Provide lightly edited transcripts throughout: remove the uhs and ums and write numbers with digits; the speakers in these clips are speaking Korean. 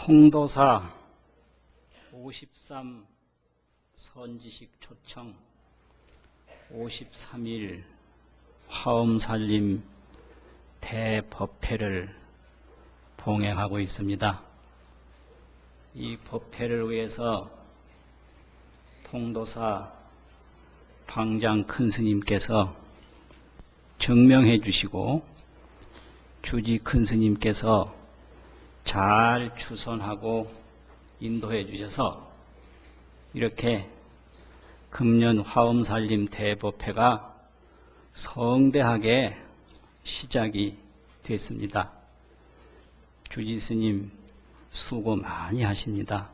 통도사 53 선지식 초청 53일 화엄살림 대법회를 봉행하고 있습니다. 이 법회를 위해서 통도사 방장 큰스님께서 증명해 주시고 주지 큰스님께서 잘 추선하고 인도해 주셔서 이렇게 금년 화엄살림 대법회가 성대하게 시작이 됐습니다. 주지 스님 수고 많이 하십니다.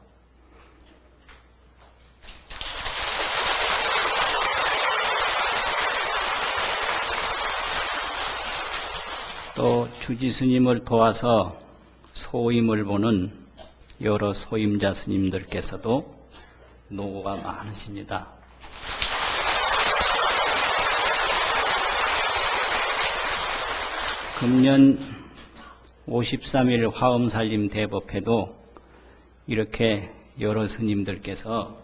또 주지 스님을 도와서 소임을 보는 여러 소임자 스님들께서도 노고가 많으십니다. 금년 53일 화엄살림 대법회도 이렇게 여러 스님들께서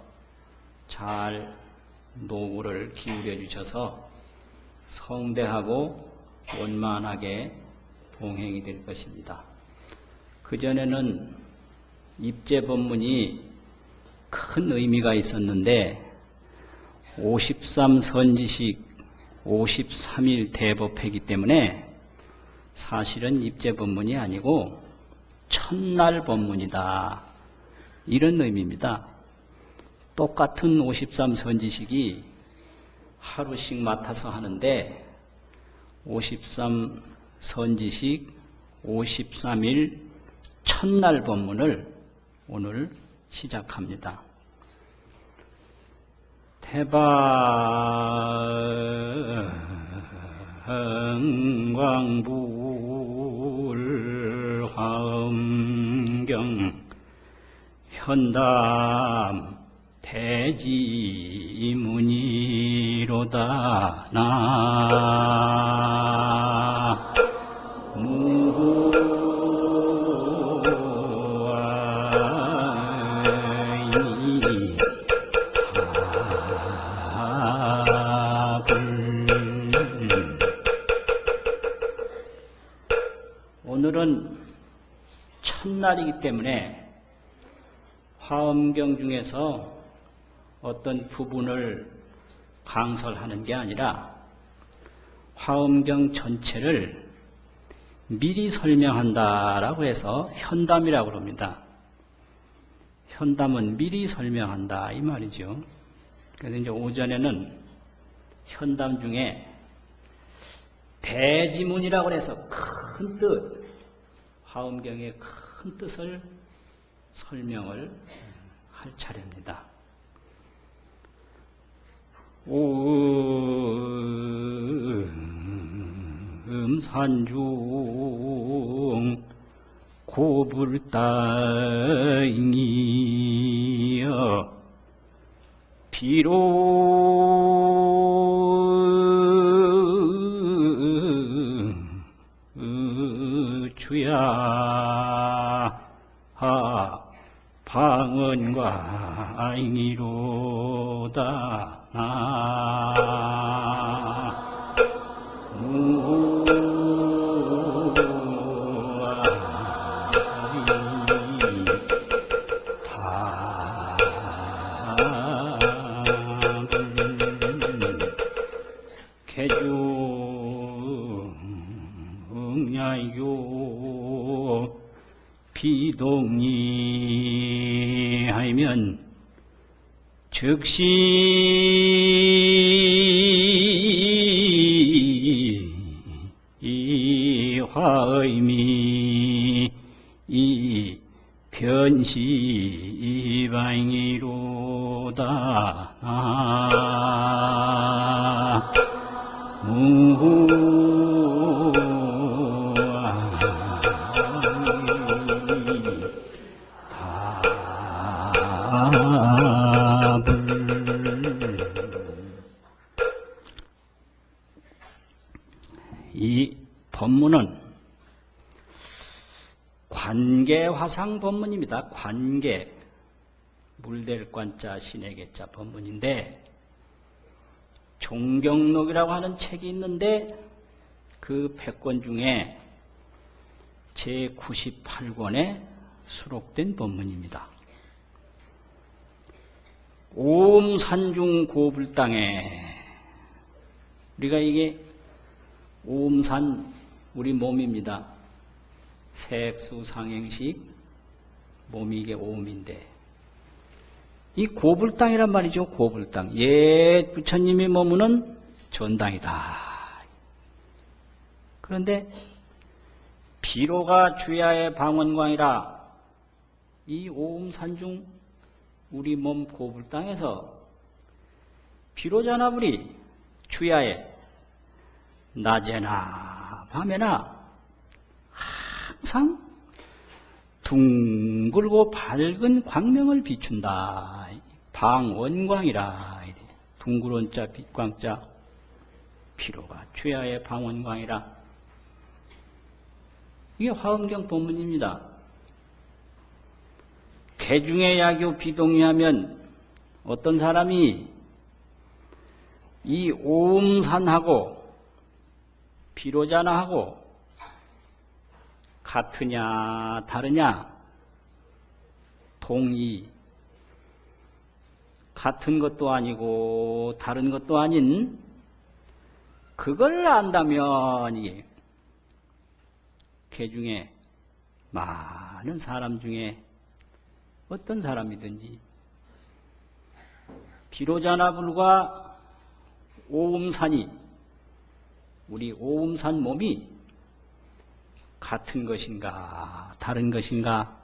잘 노고를 기울여 주셔서 성대하고 원만하게 봉행이 될 것입니다. 그전에는 입제법문이 큰 의미가 있었는데 53 선지식 53일 대법회이기 때문에 사실은 입제법문이 아니고 첫날 법문이다, 이런 의미입니다. 똑같은 53 선지식이 하루씩 맡아서 하는데 53 선지식 53일 첫날 법문을 오늘 시작합니다. 태방광불 화엄경 현담 대지문이로다 나 오늘은 첫날이기 때문에 화엄경 중에서 어떤 부분을 강설하는 게 아니라 화엄경 전체를 미리 설명한다라고 해서 현담이라고 합니다. 현담은 미리 설명한다, 이 말이죠. 그래서 이제 오전에는 현담 중에 대지문이라고 해서 큰 뜻, 화엄경의 큰 뜻을 설명을 할 차례입니다. 산중 고불땅이여 비로 주야 방언과 잉이로다 개중야요 비동리 하면 즉시 이 화음이 이 변시방이로다 이 법문은 관계화상 법문입니다. 관계. 물될 관자 신에게자 법문인데 종경록이라고 하는 책이 있는데 그 100권 중에 제98권에 수록된 법문입니다. 오음산중 고불땅에 우리가 이게 오음산 우리 몸입니다. 색수상행식 몸이 이게 오음인데 이 고불땅이란 말이죠. 고불땅. 옛 부처님이 머무는 전당이다. 그런데 비로가 주야의 방원광이라 이 오음산중 우리 몸 고불땅에서 비로자나불이 주야에 낮에나 밤에나 항상 둥글고 밝은 광명을 비춘다. 방원광이라. 둥그런 자 빛광자 비로가 주야의 방원광이라. 이게 화엄경 법문입니다. 개중의 야교 비동의하면 어떤 사람이 이 오음산하고 비로자나하고 같으냐 다르냐 동의 같은 것도 아니고 다른 것도 아닌 그걸 안다면 이게 개중에 많은 사람 중에 어떤 사람이든지 비로자나불과 오음산이 우리 오음산 몸이 같은 것인가 다른 것인가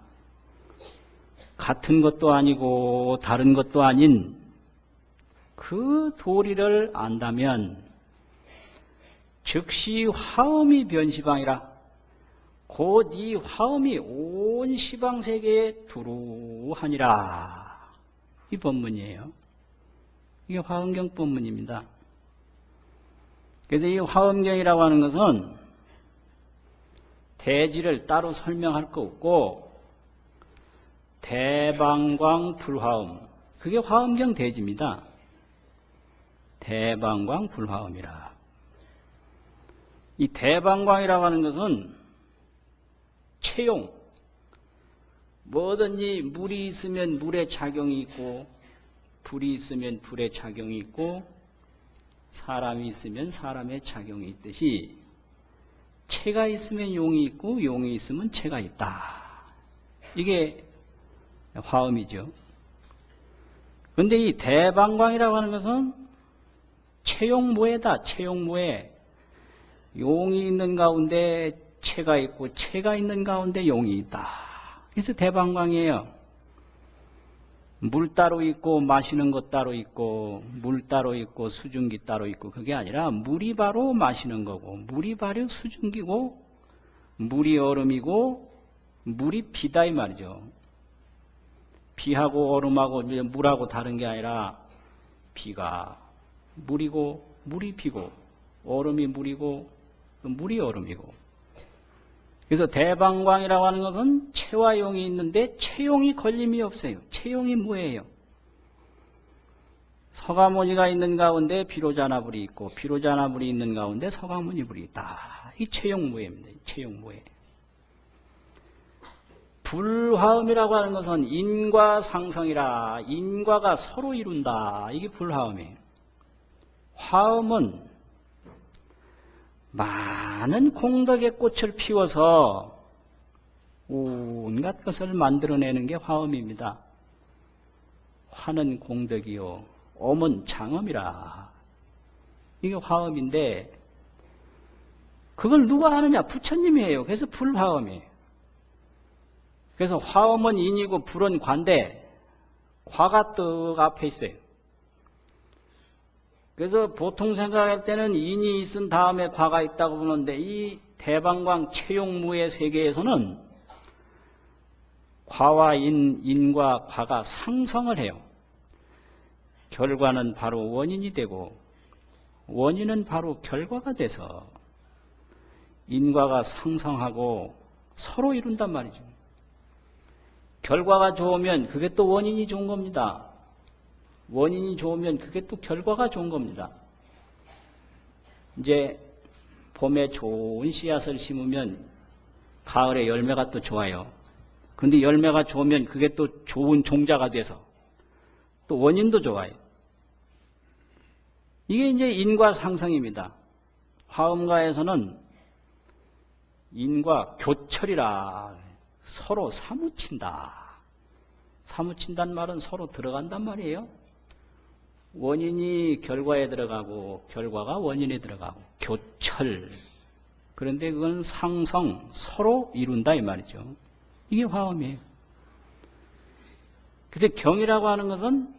같은 것도 아니고 다른 것도 아닌 그 도리를 안다면 즉시 화엄이 변시방이라 곧 이 화엄이 온 시방세계에 두루하니라. 이 법문이에요. 이게 화엄경 법문입니다. 그래서 이 화엄경이라고 하는 것은 대지를 따로 설명할 거 없고 대방광 불화엄 그게 화엄경 대지입니다. 대방광 불화엄이라. 이 대방광이라고 하는 것은 채용 뭐든지 물이 있으면 물의 작용이 있고 불이 있으면 불의 작용이 있고 사람이 있으면 사람의 작용이 있듯이 채가 있으면 용이 있고 용이 있으면 채가 있다. 이게 화엄이죠. 그런데 이 대방광이라고 하는 것은 채용무예다. 채용무예. 용이 있는 가운데 채가 있고 채가 있는 가운데 용이 있다. 그래서 대방광이에요. 물 따로 있고 마시는 것 따로 있고 물 따로 있고 수증기 따로 있고 그게 아니라 물이 바로 마시는 거고 물이 바로 수증기고 물이 얼음이고 물이 비다 이 말이죠. 비하고 얼음하고 물하고 다른 게 아니라 비가 물이고 물이 비고 얼음이 물이고 물이 얼음이고 그래서 대방광이라고 하는 것은 채와 용이 있는데 채용이 걸림이 없어요. 채용이 무예요. 서가모니가 있는 가운데 비로자나불이 있고 비로자나불이 있는 가운데 서가모니불이 있다. 이 채용무예입니다. 채용무예. 불화음이라고 하는 것은 인과 상성이라. 인과가 서로 이룬다. 이게 불화음이에요. 화음은 많은 공덕의 꽃을 피워서 온갖 것을 만들어내는 게 화음입니다. 화는 공덕이요 엄은 장엄이라. 이게 화음인데 그걸 누가 하느냐? 부처님이 해요. 그래서 불화음이에요. 그래서 화음은 인이고 불은 관대. 과가 떡 앞에 있어요. 그래서 보통 생각할 때는 인이 있은 다음에 과가 있다고 보는데 이 대방광 채용무의 세계에서는 과와 인과 과가 상성을 해요. 결과는 바로 원인이 되고 원인은 바로 결과가 돼서 인과가 상성하고 서로 이룬단 말이죠. 결과가 좋으면 그게 또 원인이 좋은 겁니다. 원인이 좋으면 그게 또 결과가 좋은 겁니다. 이제 봄에 좋은 씨앗을 심으면 가을에 열매가 또 좋아요. 근데 열매가 좋으면 그게 또 좋은 종자가 돼서 또 원인도 좋아요. 이게 이제 인과상성입니다. 화엄가에서는 인과 교철이라 서로 사무친다. 사무친다는 말은 서로 들어간단 말이에요. 원인이 결과에 들어가고 결과가 원인에 들어가고 교철. 그런데 그건 상성, 서로 이룬다 이 말이죠. 이게 화엄이에요. 근데 경이라고 하는 것은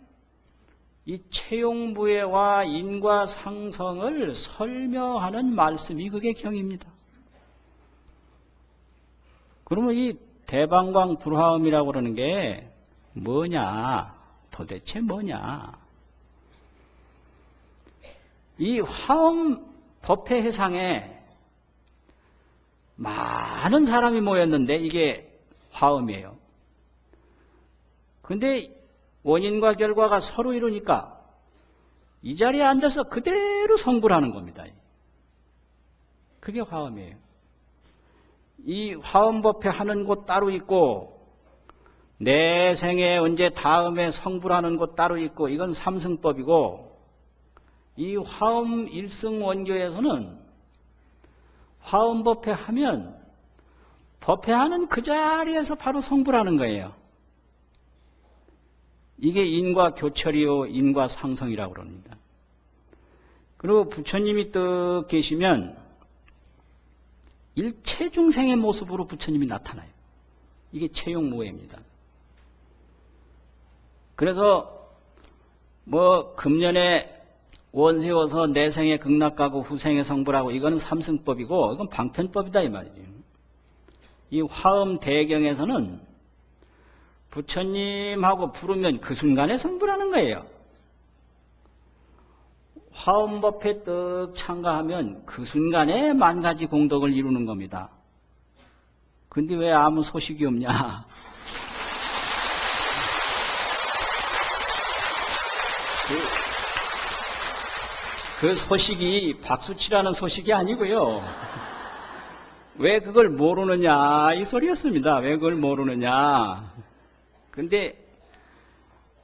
이 채용부회와 인과상성을 설명하는 말씀이 그게 경입니다. 그러면 이 대방광 불화엄이라고 그러는 게 뭐냐? 도대체 뭐냐? 이 화엄 법회 회상에 많은 사람이 모였는데 이게 화엄이에요. 근데 원인과 결과가 서로 이루니까 이 자리에 앉아서 그대로 성불하는 겁니다. 그게 화엄이에요. 이 화엄법회 하는 곳 따로 있고 내 생에 언제 다음에 성불하는 곳 따로 있고 이건 삼승법이고 이 화엄 일승원교에서는 화엄법회 하면 법회하는 그 자리에서 바로 성불하는 거예요. 이게 인과교철이요 인과상성이라고 그럽니다. 그리고 부처님이 떡 계시면 일체중생의 모습으로 부처님이 나타나요. 이게 채용무회입니다. 그래서 뭐 금년에 원 세워서 내생에 극락가고 후생에 성불하고 이거는 삼승법이고 이건 방편법이다 이 말이죠. 이 화엄 대경에서는 부처님하고 부르면 그 순간에 성불하는 거예요. 화엄법회 떡 참가하면 그 순간에 만 가지 공덕을 이루는 겁니다. 근데 왜 아무 소식이 없냐? 그 소식이 박수치라는 소식이 아니고요. 왜 그걸 모르느냐 이 소리였습니다. 왜 그걸 모르느냐. 근데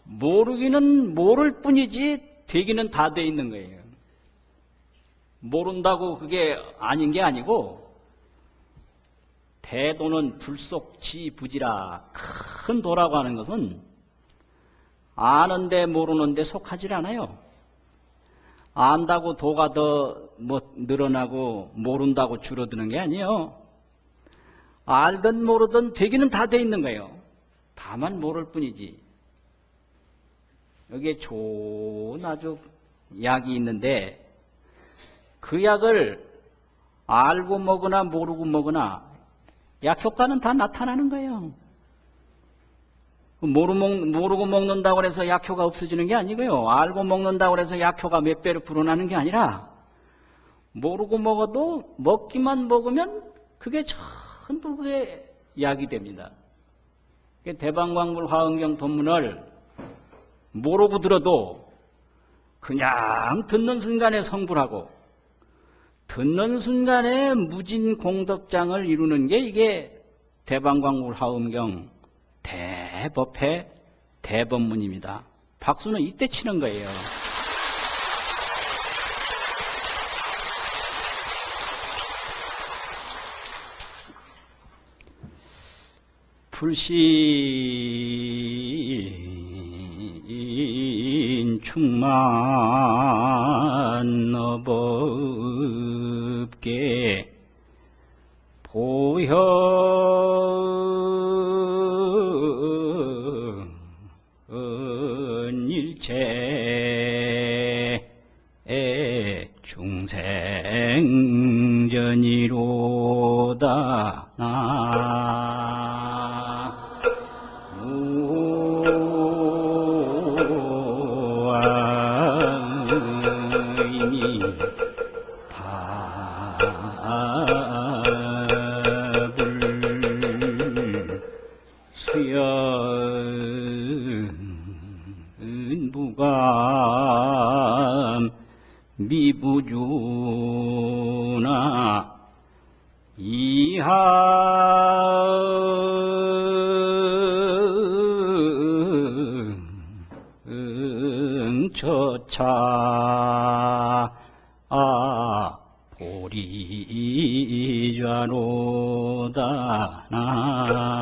모르기는 모를 뿐이지 되기는 다 돼 있는 거예요. 모른다고 그게 아닌 게 아니고 대도는 불속지부지라 큰 도라고 하는 것은 아는데 모르는데 속하지 않아요. 안다고 도가 더 늘어나고 모른다고 줄어드는 게 아니에요. 알든 모르든 되기는 다 돼 있는 거예요. 다만 모를 뿐이지. 여기에 좋은 아주 약이 있는데 그 약을 알고 먹으나 모르고 먹으나 약 효과는 다 나타나는 거예요. 모르고 먹는다고 해서 약효가 없어지는 게 아니고요. 알고 먹는다고 해서 약효가 몇 배로 불어나는 게 아니라 모르고 먹어도 먹기만 먹으면 그게 전부 그게 약이 됩니다. 대방광불 화엄경 법문을 모르고 들어도 그냥 듣는 순간에 성불하고 듣는 순간에 무진 공덕장을 이루는 게 이게 대방광불 화엄경 대법회 대법문입니다. 박수는 이때 치는 거예요. 불신 충만 너법계 보현 일체 중생전이로다 나무아이니 답을 수여 무주나 이하 저차 보리좌로다 나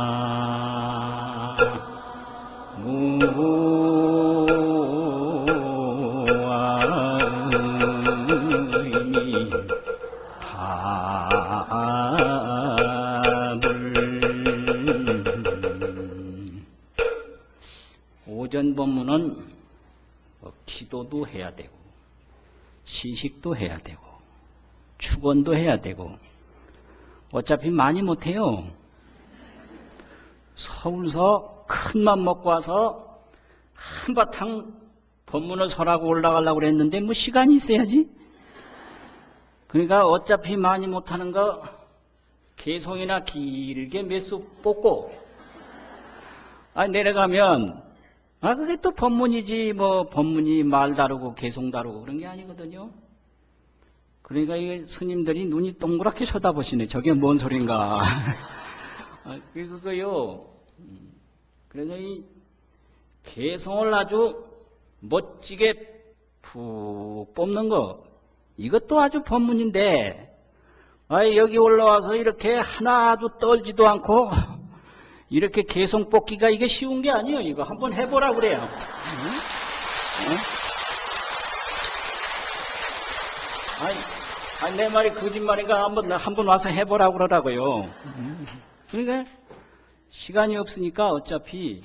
무아의미 답을 오전 법문은 기도도 해야 되고 시식도 해야 되고 축원도 해야 되고 어차피 많이 못해요. 서울서 큰맘 먹고 와서 한바탕 법문을 설하고 올라가려고 그랬는데 뭐 시간이 있어야지. 그러니까 어차피 많이 못하는 거 개송이나 길게 몇 수 뽑고 내려가면 그게 또 법문이지 뭐 법문이 말 다르고 개송 다르고 그런 게 아니거든요. 그러니까 이 스님들이 눈이 동그랗게 쳐다보시네. 저게 뭔 소린가. 그거요. 그래서 이 개성을 아주 멋지게 푹 뽑는 거, 이것도 아주 법문인데, 여기 올라와서 이렇게 하나도 떨지도 않고, 이렇게 개성 뽑기가 이게 쉬운 게 아니에요. 이거 한번 해보라 그래요. 내 말이 거짓말인가 한번 와서 해보라고 그러라고요. 그러니까 시간이 없으니까 어차피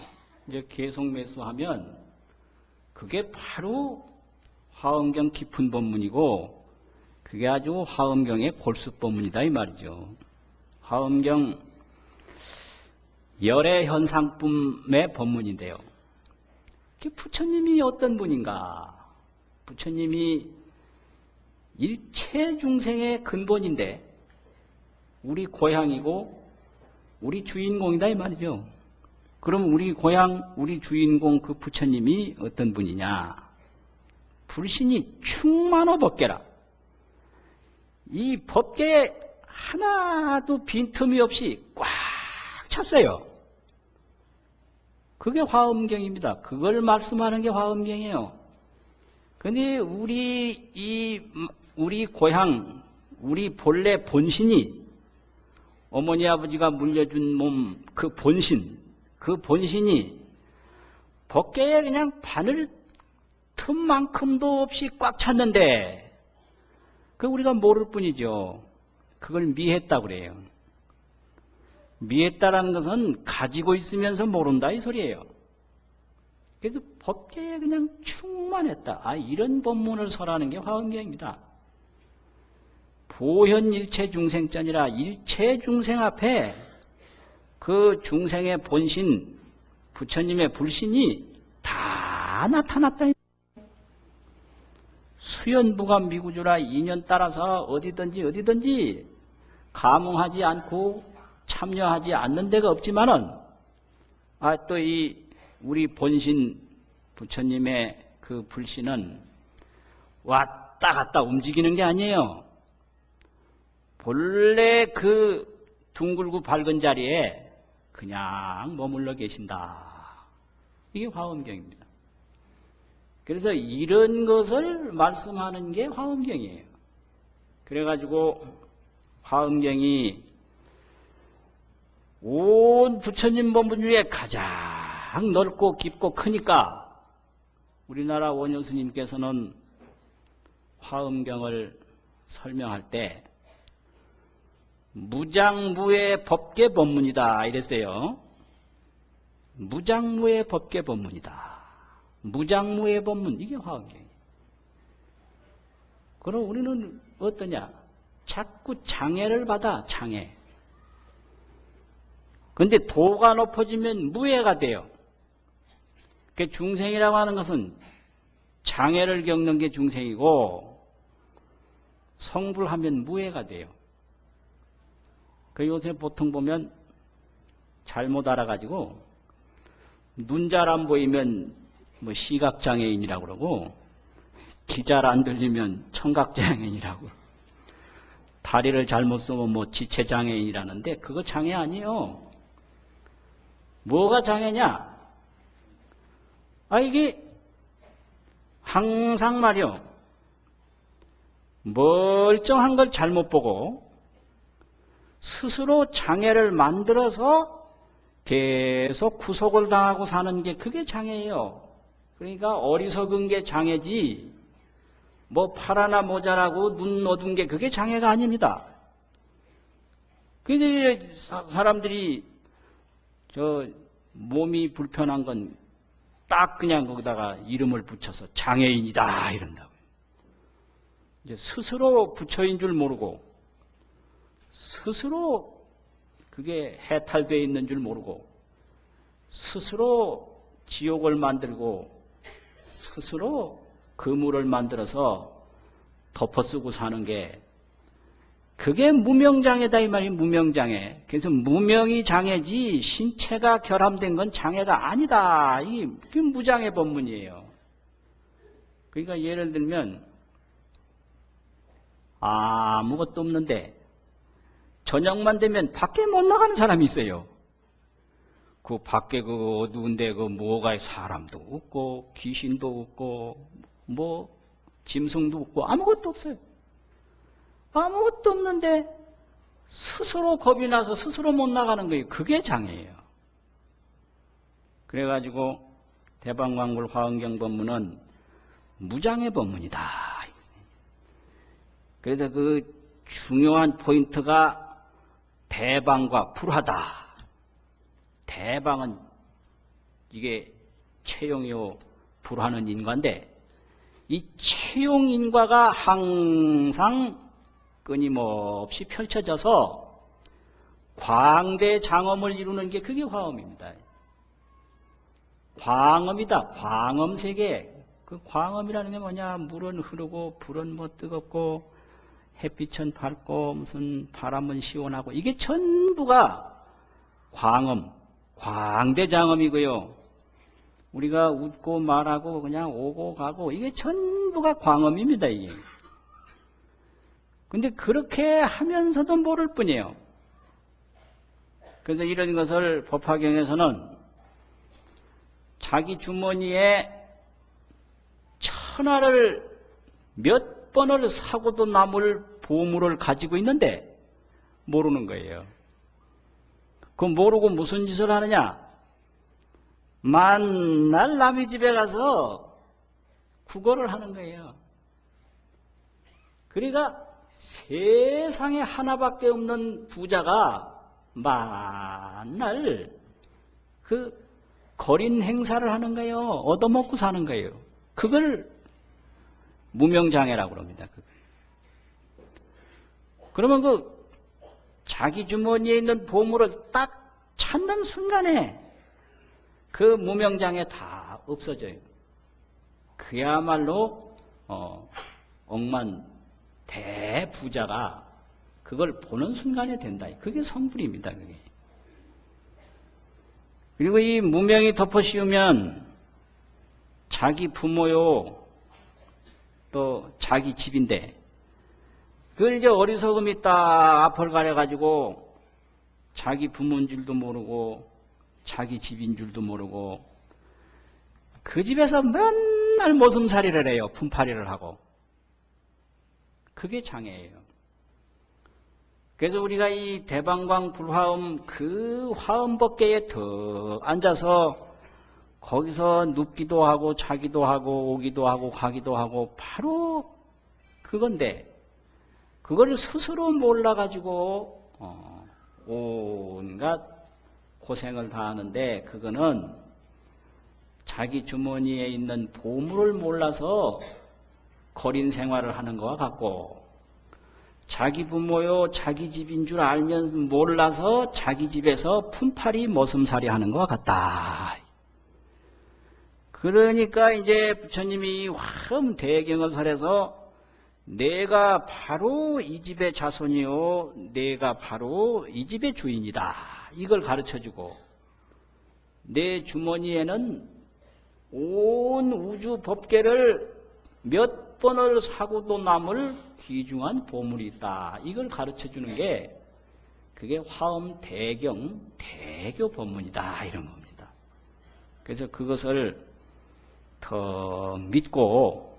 이제 개송매수하면 그게 바로 화엄경 깊은 법문이고 그게 아주 화엄경의 골수 법문이다 이 말이죠. 화엄경 열의 현상품의 법문인데요. 부처님이 어떤 분인가? 부처님이 일체 중생의 근본인데 우리 고향이고 우리 주인공이다 이 말이죠. 그럼 우리 고향, 우리 주인공 그 부처님이 어떤 분이냐? 불신이 충만어 법계라. 이 법계에 하나도 빈틈이 없이 꽉 찼어요. 그게 화엄경입니다. 그걸 말씀하는 게 화엄경이에요. 근데 우리 고향, 우리 본래 본신이 어머니 아버지가 물려준 몸 그 본신이 법계에 그냥 바늘 틈만큼도 없이 꽉 찼는데 그 우리가 모를 뿐이죠. 그걸 미했다고 그래요. 미했다라는 것은 가지고 있으면서 모른다 이 소리예요. 그래서 법계에 그냥 충만했다. 이런 법문을 설하는 게 화엄경입니다. 보현일체 중생전이라 일체 중생 앞에 그 중생의 본신, 부처님의 불신이 다 나타났다. 수연부가 미구주라 인연 따라서 어디든지 감흥하지 않고 참여하지 않는 데가 없지만은 또 이 우리 본신 부처님의 그 불신은 왔다 갔다 움직이는 게 아니에요. 본래 그 둥글고 밝은 자리에 그냥 머물러 계신다. 이게 화엄경입니다. 그래서 이런 것을 말씀하는 게 화엄경이에요. 그래가지고 화엄경이 온 부처님 법문 중에 가장 넓고 깊고 크니까 우리나라 원효 스님께서는 화엄경을 설명할 때 무장무의 법계 법문이다 이랬어요. 무장무의 법계 법문이다. 무장무의 법문, 이게 화엄경이에요. 그럼 우리는 어떠냐? 자꾸 장애를 받아, 장애. 근데 도가 높아지면 무예가 돼요. 그 중생이라고 하는 것은 장애를 겪는 게 중생이고 성불하면 무예가 돼요. 그 요새 보통 보면 잘못 알아가지고 눈 잘 안 보이면 뭐 시각장애인이라고 그러고 기 잘 안 들리면 청각장애인이라고. 다리를 잘못 쓰면 뭐 지체장애인이라는데 그거 장애 아니에요. 뭐가 장애냐? 이게 항상 말이요. 멀쩡한 걸 잘못 보고 스스로 장애를 만들어서 계속 구속을 당하고 사는 게 그게 장애예요. 그러니까 어리석은 게 장애지 뭐 팔 하나 모자라고 눈 어두운 게 그게 장애가 아닙니다. 근데 사람들이 저 몸이 불편한 건 딱 그냥 거기다가 이름을 붙여서 장애인이다 이런다고요. 이제 스스로 부처인 줄 모르고 스스로 그게 해탈되어 있는 줄 모르고 스스로 지옥을 만들고 스스로 그물을 만들어서 덮어쓰고 사는 게 그게 무명장애다 이 말이에요. 무명장애. 그래서 무명이 장애지 신체가 결함된 건 장애가 아니다. 이게 무장애 법문이에요. 그러니까 예를 들면 아무것도 없는데 저녁만 되면 밖에 못 나가는 사람이 있어요. 그 밖에 그 어두운데 그 뭐가 사람도 없고 귀신도 없고 뭐 짐승도 없고 아무것도 없어요. 아무것도 없는데 스스로 겁이 나서 스스로 못 나가는 거예요. 그게 장애예요. 그래가지고 대방광불 화엄경 법문은 무장애 법문이다. 그래서 그 중요한 포인트가 대방과 불하다. 대방은 이게 채용이요, 불하는 인과인데 이 채용인과가 항상 끊임없이 펼쳐져서 광대 장엄을 이루는 게 그게 화엄입니다. 광엄이다. 광엄세계. 그 광엄이라는 게 뭐냐? 물은 흐르고 불은 뭐 뜨겁고 햇빛은 밝고 무슨 바람은 시원하고 이게 전부가 광엄, 광대장엄이고요. 우리가 웃고 말하고 그냥 오고 가고 이게 전부가 광엄입니다. 이게. 근데 그렇게 하면서도 모를 뿐이에요. 그래서 이런 것을 법화경에서는 자기 주머니에 천하를 몇 번을 사고도 남을 보물을 가지고 있는데 모르는 거예요. 그 모르고 무슨 짓을 하느냐? 만날 남의 집에 가서 구걸을 하는 거예요. 그러니까 세상에 하나밖에 없는 부자가 만날 그 거린 행사를 하는 거예요. 얻어먹고 사는 거예요. 그걸 무명장애라고 합니다. 그러면 그 자기 주머니에 있는 보물을 딱 찾는 순간에 그 무명장애 다 없어져요. 그야말로 억만 대부자가 그걸 보는 순간에 된다. 그게 성불입니다. 그게. 그리고 이 무명이 덮어씌우면 자기 부모요 또 자기 집인데 그걸 이제 어리석음이 딱 앞을 가려가지고 자기 부모인 줄도 모르고 자기 집인 줄도 모르고 그 집에서 맨날 모슴살이를 해요. 품팔이를 하고. 그게 장애예요. 그래서 우리가 이 대방광 불화음 그 화음법계에 더 앉아서 거기서 눕기도 하고 자기도 하고 오기도 하고 가기도 하고 바로 그건데 그걸 스스로 몰라가지고 온갖 고생을 다 하는데 그거는 자기 주머니에 있는 보물을 몰라서 거린 생활을 하는 것과 같고 자기 부모요 자기 집인 줄 알면 몰라서 자기 집에서 품팔이 모슴살이 하는 것과 같다. 그러니까 이제 부처님이 화엄 대경을 설해서 내가 바로 이 집의 자손이요 내가 바로 이 집의 주인이다. 이걸 가르쳐주고 내 주머니에는 온 우주 법계를 몇 번을 사고도 남을 귀중한 보물이 있다. 이걸 가르쳐주는 게 그게 화엄 대경 대교 법문이다 이런 겁니다. 그래서 그것을 더 믿고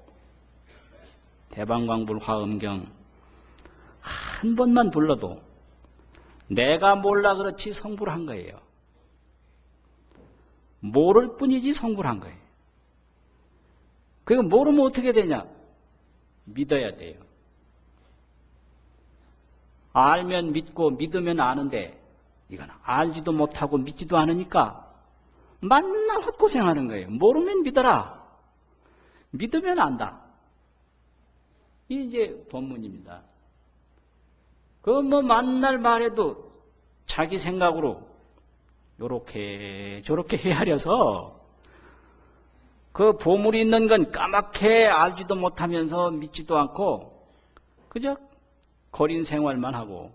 대방광불 화엄경 한 번만 불러도 내가 몰라 그렇지 성불 한 거예요. 모를 뿐이지 성불 한 거예요. 그리고 모르면 어떻게 되냐? 믿어야 돼요. 알면 믿고 믿으면 아는데 이건 알지도 못하고 믿지도 않으니까 만날 헛고생하는 거예요. 모르면 믿어라. 믿으면 안다. 이게 이제 법문입니다. 그 뭐 만날 말해도 자기 생각으로 요렇게 저렇게 헤아려서 그 보물이 있는 건 까맣게 알지도 못하면서 믿지도 않고 그저 거린 생활만 하고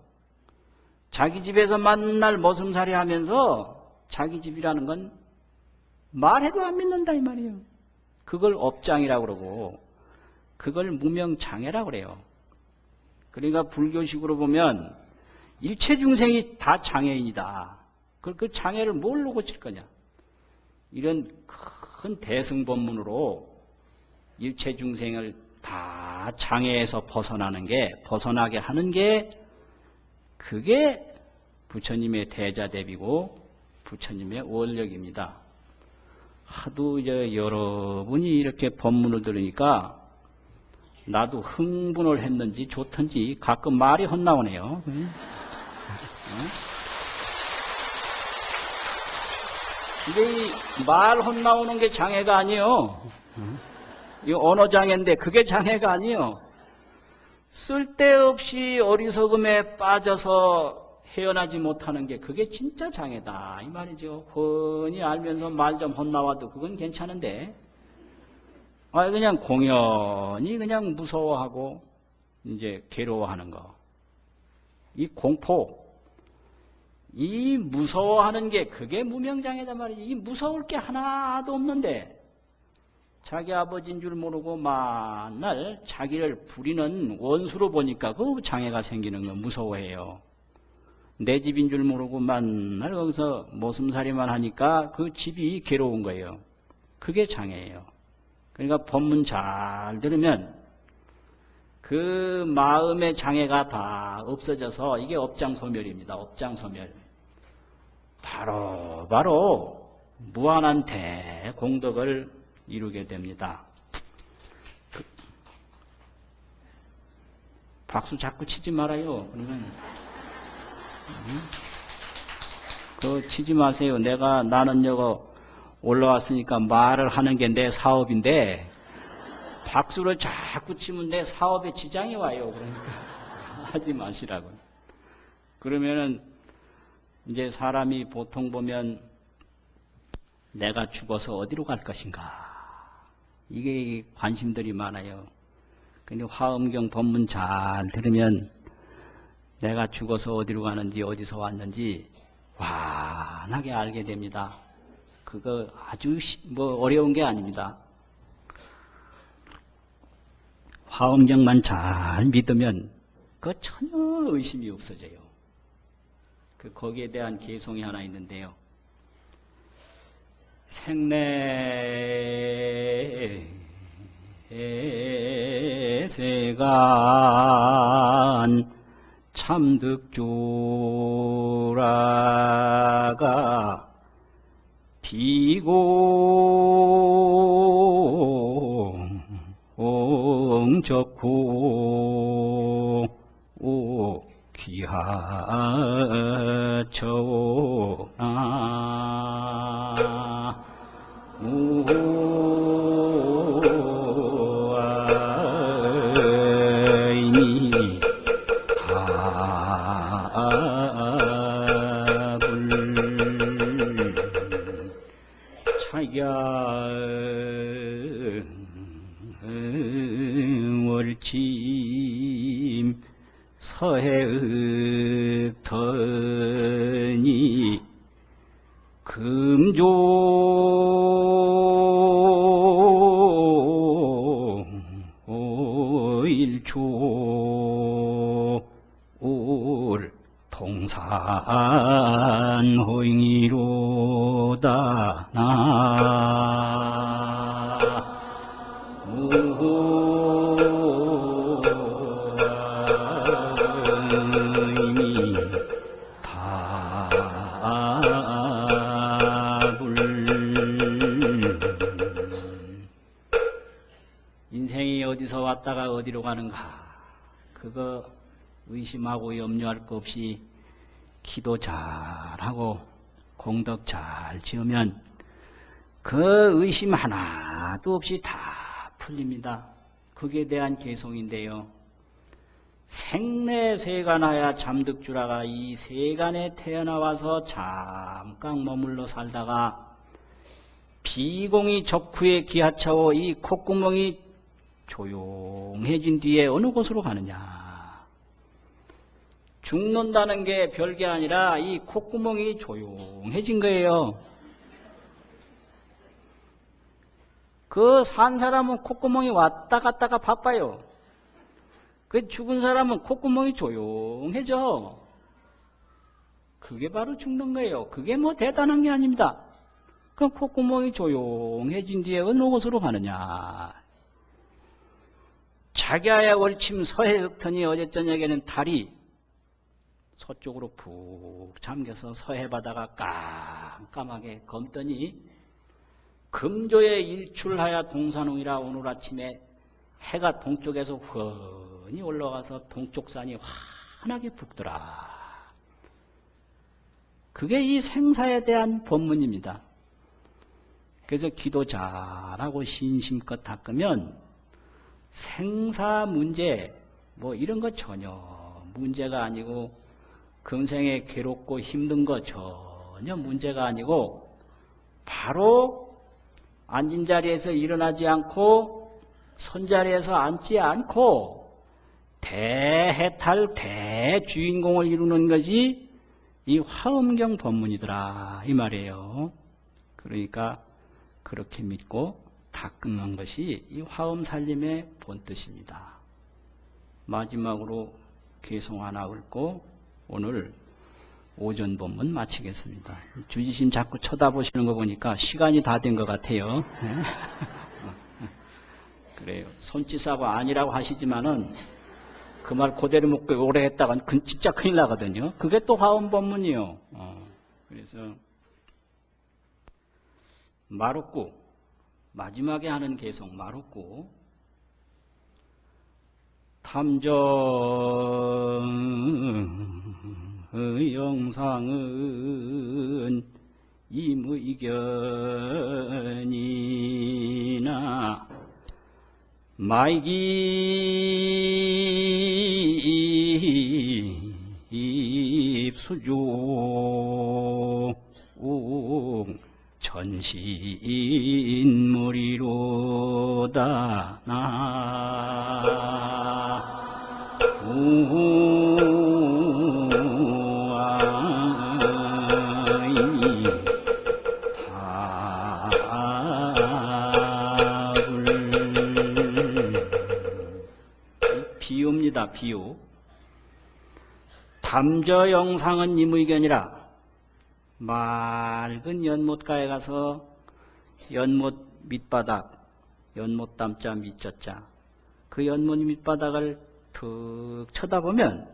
자기 집에서 만날 머슴살이 하면서 자기 집이라는 건 말해도 안 믿는다 이 말이에요. 그걸 업장이라고 그러고 그걸 무명장애라고 그래요. 그러니까 불교식으로 보면 일체 중생이 다 장애인이다. 그 장애를 뭘로 고칠 거냐. 이런 큰 대승법문으로 일체 중생을 다 장애에서 벗어나게 하는 게 그게 부처님의 대자대비고 부처님의 원력입니다. 하도 이제 여러분이 이렇게 법문을 들으니까 나도 흥분을 했는지 좋던지 가끔 말이 헛나오네요. 이게 말 헛나오는 게 장애가 아니에요. 이 언어장애인데 그게 장애가 아니에요. 쓸데없이 어리석음에 빠져서 헤어나지 못하는 게 그게 진짜 장애다 이 말이죠. 훤히 알면서 말 좀 헛나와도 그건 괜찮은데 그냥 공연히 그냥 무서워하고 이제 괴로워하는 거. 이 공포, 이 무서워하는 게 그게 무명장애단 말이지. 이 무서울 게 하나도 없는데 자기 아버지인 줄 모르고 만날 자기를 부리는 원수로 보니까 그 장애가 생기는 거 무서워해요. 내 집인 줄 모르고 만날 거기서 모슴살이만 하니까 그 집이 괴로운 거예요. 그게 장애예요. 그러니까 법문 잘 들으면 그 마음의 장애가 다 없어져서 이게 업장소멸입니다. 업장소멸. 바로 무한한 대공덕을 이루게 됩니다. 박수 자꾸 치지 말아요. 그러면 그거 치지 마세요. 나는 여거 올라왔으니까 말을 하는 게 내 사업인데 박수를 자꾸 치면 내 사업에 지장이 와요. 그러니까 하지 마시라고. 그러면은 이제 사람이 보통 보면 내가 죽어서 어디로 갈 것인가 이게 관심들이 많아요. 근데 화엄경 법문 잘 들으면 내가 죽어서 어디로 가는지 어디서 왔는지 환하게 알게 됩니다. 그거 아주 어려운 게 아닙니다. 화엄경만 잘 믿으면 그 전혀 의심이 없어져요. 거기에 대한 개송이 하나 있는데요. 생내세간 참득주라가 비공적고 귀하처나 무아이니 답을 자야 월침 서해읍더니 금조 통산호잉이로다 인생이 어디서 왔다가 어디로 가는가 그거 의심하고 염려할 거 없이 기도 잘하고 공덕 잘 지으면 그 의심 하나도 없이 다 풀립니다. 그게 대한 개송인데요. 생내세간하야 잠득주라가 이 세간에 태어나와서 잠깐 머물러 살다가 비공이 적후에 기하차오 이 콧구멍이 조용해진 뒤에 어느 곳으로 가느냐. 죽는다는 게 별게 아니라 이 콧구멍이 조용해진 거예요. 그 산 사람은 콧구멍이 왔다 갔다가 바빠요. 그 죽은 사람은 콧구멍이 조용해져. 그게 바로 죽는 거예요. 그게 뭐 대단한 게 아닙니다. 그럼 콧구멍이 조용해진 뒤에 어느 곳으로 가느냐. 자기야의 월침 서해 흑턴이 어제 저녁에는 달이 서쪽으로 푹 잠겨서 서해 바다가 깜깜하게 검더니 금조에 일출하여 동산홍이라 오늘 아침에 해가 동쪽에서 훤히 올라가서 동쪽 산이 환하게 붓더라. 그게 이 생사에 대한 법문입니다. 그래서 기도 잘하고 신심껏 닦으면 생사 문제 뭐 이런 거 전혀 문제가 아니고 금생에 괴롭고 힘든 거 전혀 문제가 아니고 바로 앉은 자리에서 일어나지 않고 선 자리에서 앉지 않고 대해탈 대주인공을 이루는 것이 이 화엄경 법문이더라 이 말이에요. 그러니까 그렇게 믿고 닦는 것이 이 화엄살림의 본뜻입니다. 마지막으로 개송 하나 읊고 오늘 오전 본문 마치겠습니다. 주지심 자꾸 쳐다보시는 거 보니까 시간이 다 된 것 같아요. 그래요. 손짓하고 아니라고 하시지만은 그 말 그대로 묻고 오래 했다간 진짜 큰일 나거든요. 그게 또 화엄 법문이요. 그래서 마룻구 마지막에 하는 개송 마룻구 탐정 영상은 임의견이나 마이기 입수중 전신무리로다 비유입니다. 비유. 담저 영상은 임의견이라 맑은 연못가에 가서 연못 밑바닥, 연못 담자 밑자자 그 연못 밑바닥을 툭 쳐다보면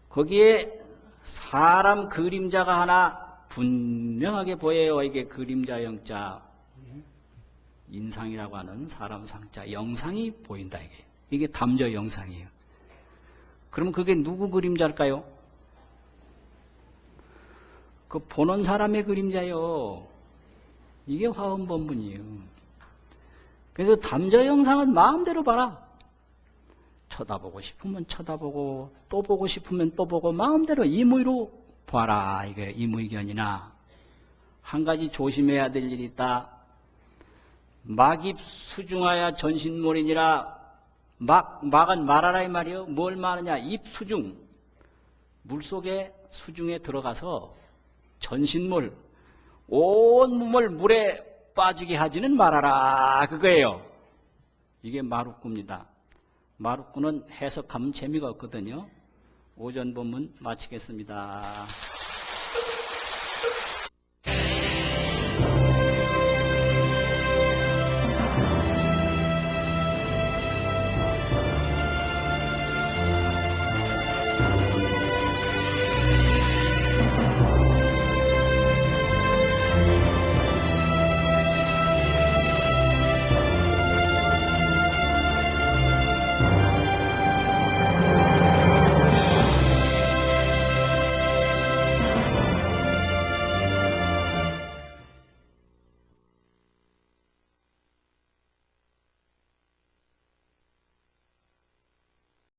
거기에 사람 그림자가 하나 분명하게 보여요. 이게 그림자 영자 인상이라고 하는 사람 상자 영상이 보인다. 이게 담저 영상이에요. 그러면 그게 누구 그림자일까요? 그 보는 사람의 그림자요. 이게 화엄 본문이에요. 그래서 담저 영상은 마음대로 봐라. 쳐다보고 싶으면 쳐다보고 또 보고 싶으면 또 보고 마음대로 임의로 봐라. 이게 임의견이나 한 가지 조심해야 될 일이 있다. 막입 수중하여 전신몰이니라 막은 말하라 이 말이요. 뭘 말하냐. 입 수중 물속에 수중에 들어가서 전신물 온 몸을 물에 빠지게 하지는 말아라 그거예요. 이게 마룻구입니다. 마룻구는 해석하면 재미가 없거든요. 오전 본문 마치겠습니다.